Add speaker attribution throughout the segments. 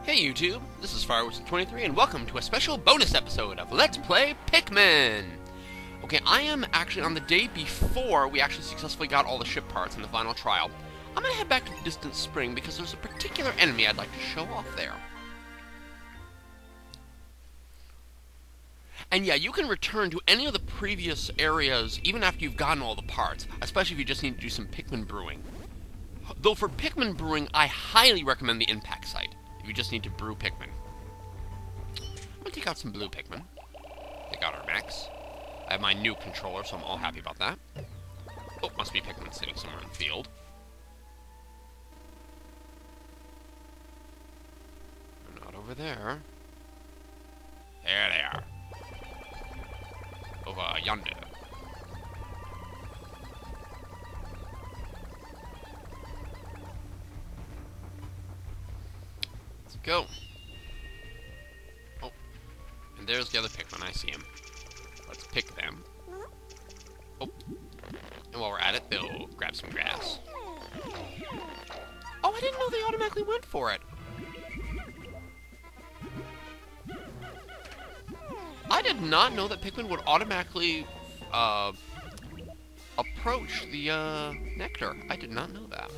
Speaker 1: Hey YouTube, this is Fireworks23 and welcome to a special bonus episode of Let's Play Pikmin! Okay, I am actually on the day before we actually successfully got all the ship parts in the final trial. I'm gonna head back to the distant spring because there's a particular enemy I'd like to show off there. And yeah, you can return to any of the previous areas even after you've gotten all the parts, especially if you just need to do some Pikmin Brewing. Though for Pikmin Brewing, I highly recommend the impact site. If you just need to brew Pikmin. I'm gonna take out some blue Pikmin. Take out our max. I have my new controller, so I'm all happy about that. Oh, must be Pikmin sitting somewhere in the field. They're not over there. There they are. Over yonder. Go. Oh. And there's the other Pikmin. I see him. Let's pick them. Oh. And while we're at it, they'll grab some grass. Oh, I didn't know they automatically went for it. I did not know that Pikmin would automatically approach the nectar. I did not know that.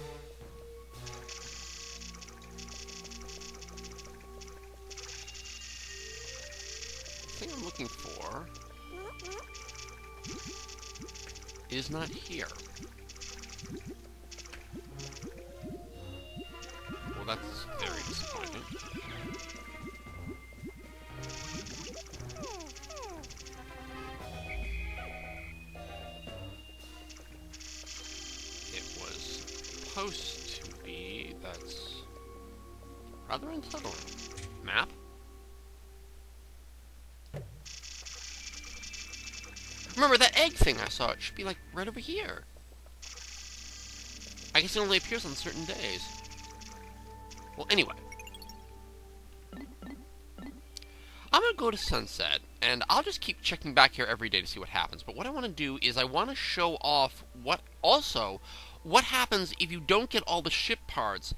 Speaker 1: The thing I'm looking for is not here. Well, that's very disappointing. It was supposed to be. That's rather unsettling. Map? Remember, that egg thing I saw, it should be, like, right over here. I guess it only appears on certain days. Well, anyway. I'm gonna go to Sunset, and I'll just keep checking back here every day to see what happens. But what I want to do is I want to show off what happens if you don't get all the ship parts,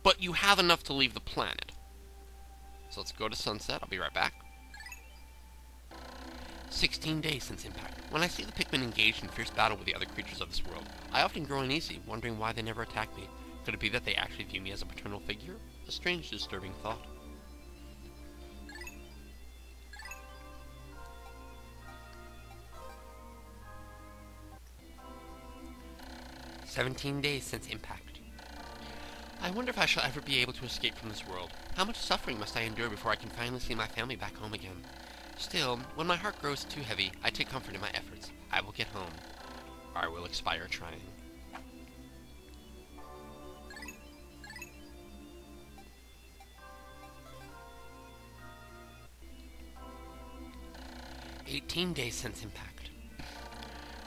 Speaker 1: but you have enough to leave the planet. So let's go to Sunset. I'll be right back. 16 days since impact. When I see the Pikmin engaged in fierce battle with the other creatures of this world, I often grow uneasy, wondering why they never attack me. Could it be that they actually view me as a paternal figure? A strange, disturbing thought. "17 days since impact. I wonder if I shall ever be able to escape from this world. How much suffering must I endure before I can finally see my family back home again? Still, when my heart grows too heavy, I take comfort in my efforts. I will get home. Or I will expire trying." "18 days since impact.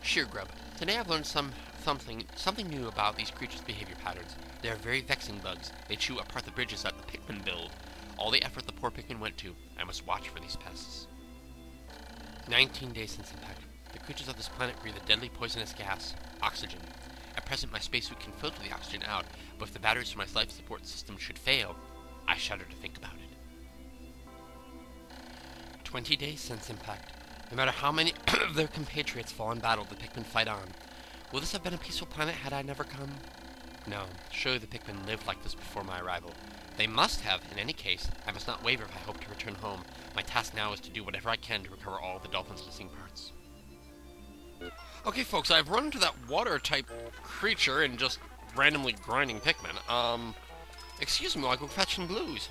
Speaker 1: Sheer grub. Today I've learned something new about these creatures' behavior patterns. They are very vexing bugs. They chew apart the bridges that the Pikmin build. All the effort the poor Pikmin went to. I must watch for these pests. 19 days since impact. The creatures of this planet breathe a deadly poisonous gas, oxygen. At present, my spacesuit can filter the oxygen out, but if the batteries for my life support system should fail, I shudder to think about it. 20 days since impact. No matter how many of their compatriots fall in battle, the Pikmin fight on. Will this have been a peaceful planet had I never come? No, surely the Pikmin lived like this before my arrival. They must have. In any case, I must not waver if I hope to return home. My task now is to do whatever I can to recover all the dolphin's missing parts." Okay, folks, I've run into that water-type creature and just randomly grinding Pikmin. Excuse me while I go fetch some blues.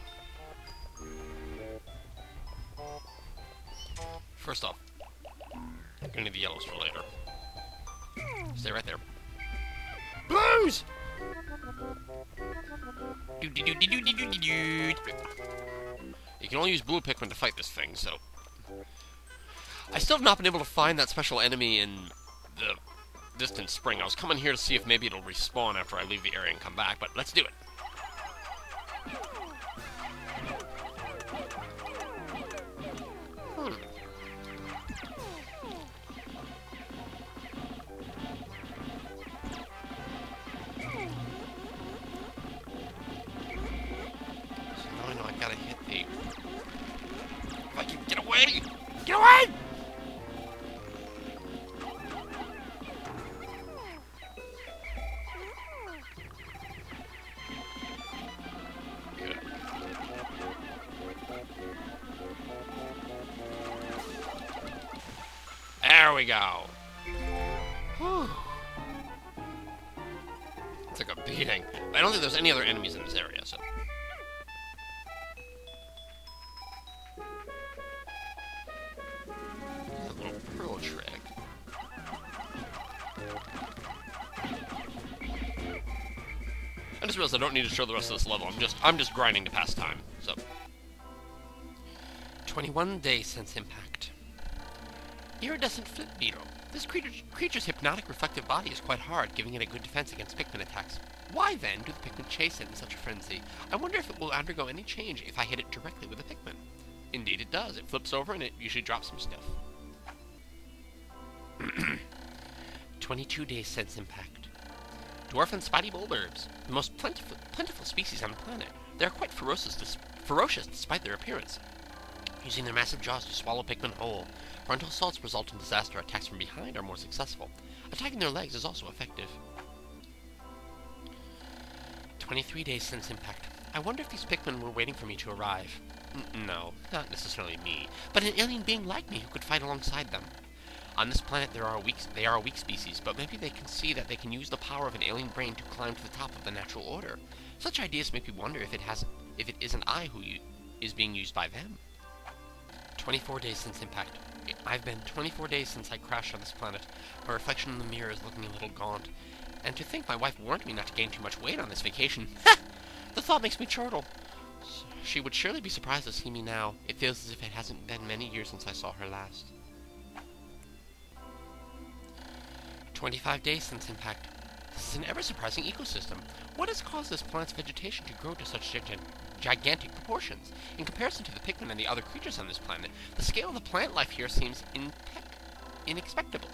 Speaker 1: First off, I'm gonna need the yellows for later. Stay right there. Blues! You can only use blue Pikmin to fight this thing, so... I still have not been able to find that special enemy in the distant spring. I was coming here to see if maybe it'll respawn after I leave the area and come back, but let's do it. gotta hit the... If I can get away! Get away! Good. There we go. Whew. It's like a beating. I don't think there's any other enemies in this area, so... A little pearl trick. I just realized I don't need to show the rest of this level. I'm just grinding to pass time, so... 21 days since impact. Iridescent flint beetle. This creature's hypnotic reflective body is quite hard, giving it a good defense against Pikmin attacks. Why then do the Pikmin chase it in such a frenzy? I wonder if it will undergo any change if I hit it directly with a Pikmin. Indeed it does. It flips over and it usually drops some stuff. 22 days since impact. Dwarf and spiny bulbs, the most plentiful species on the planet. They are quite ferocious despite their appearance, using their massive jaws to swallow Pikmin whole. Frontal assaults result in disaster. Attacks from behind are more successful. Attacking their legs is also effective. 23 days since impact. I wonder if these Pikmin were waiting for me to arrive. No, not necessarily me, but an alien being like me who could fight alongside them. On this planet they are a weak species, but maybe they can see that they can use the power of an alien brain to climb to the top of the natural order. Such ideas make me wonder if it isn't I who is being used by them. 24 days since impact. I've been 24 days since I crashed on this planet. My reflection in the mirror is looking a little gaunt. And to think my wife warned me not to gain too much weight on this vacation. The thought makes me chortle. She would surely be surprised to see me now. It feels as if it hasn't been many years since I saw her last. 25 days since impact. This is an ever-surprising ecosystem. What has caused this planet's vegetation to grow to such gigantic proportions? In comparison to the Pikmin and the other creatures on this planet, the scale of the plant life here seems inexplicable.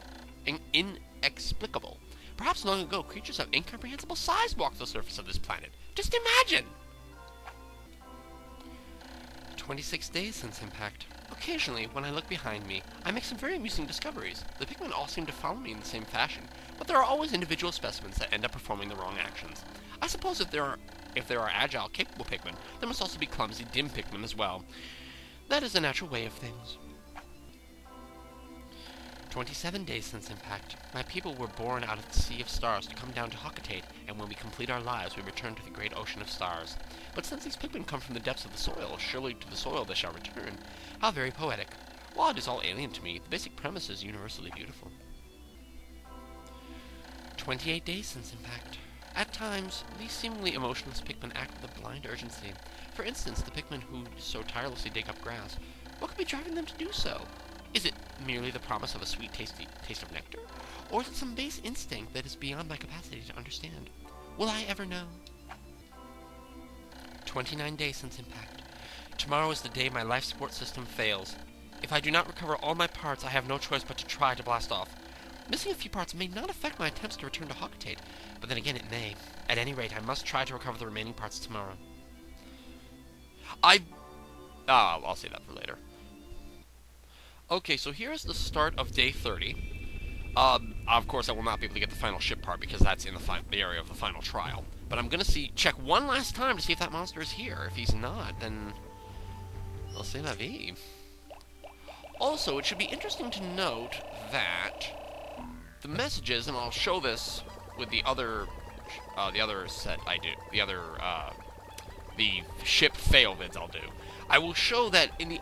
Speaker 1: Perhaps long ago, creatures of incomprehensible size walked the surface of this planet. Just imagine! 26 days since impact. Occasionally, when I look behind me, I make some very amusing discoveries. The Pikmin all seem to follow me in the same fashion, but there are always individual specimens that end up performing the wrong actions. I suppose if there are agile, capable Pikmin, there must also be clumsy, dim Pikmin as well. That is the natural way of things. 27 days since impact. My people were born out of the sea of stars to come down to Hockatate, and when we complete our lives, we return to the great ocean of stars. But since these Pikmin come from the depths of the soil, surely to the soil they shall return. How very poetic. While it is all alien to me, the basic premise is universally beautiful. 28 days since impact. At times, these seemingly emotionless Pikmin act with a blind urgency. For instance, the Pikmin who so tirelessly dig up grass. What could be driving them to do so? Is it merely the promise of a sweet taste of nectar? Or is it some base instinct that is beyond my capacity to understand? Will I ever know? 29 days since impact. Tomorrow is the day my life support system fails. If I do not recover all my parts, I have no choice but to try to blast off. Missing a few parts may not affect my attempts to return to Hockatate, but then again it may. At any rate, I must try to recover the remaining parts tomorrow. I'll save that for later. Okay, so here's the start of day 30. Of course, I will not be able to get the final ship part because that's in the area of the final trial. But I'm gonna check one last time to see if that monster is here. If he's not, then I'll say la vie. Also, it should be interesting to note that the messages, and I'll show this with the other set I do, the ship fail vids I'll do. I will show that in the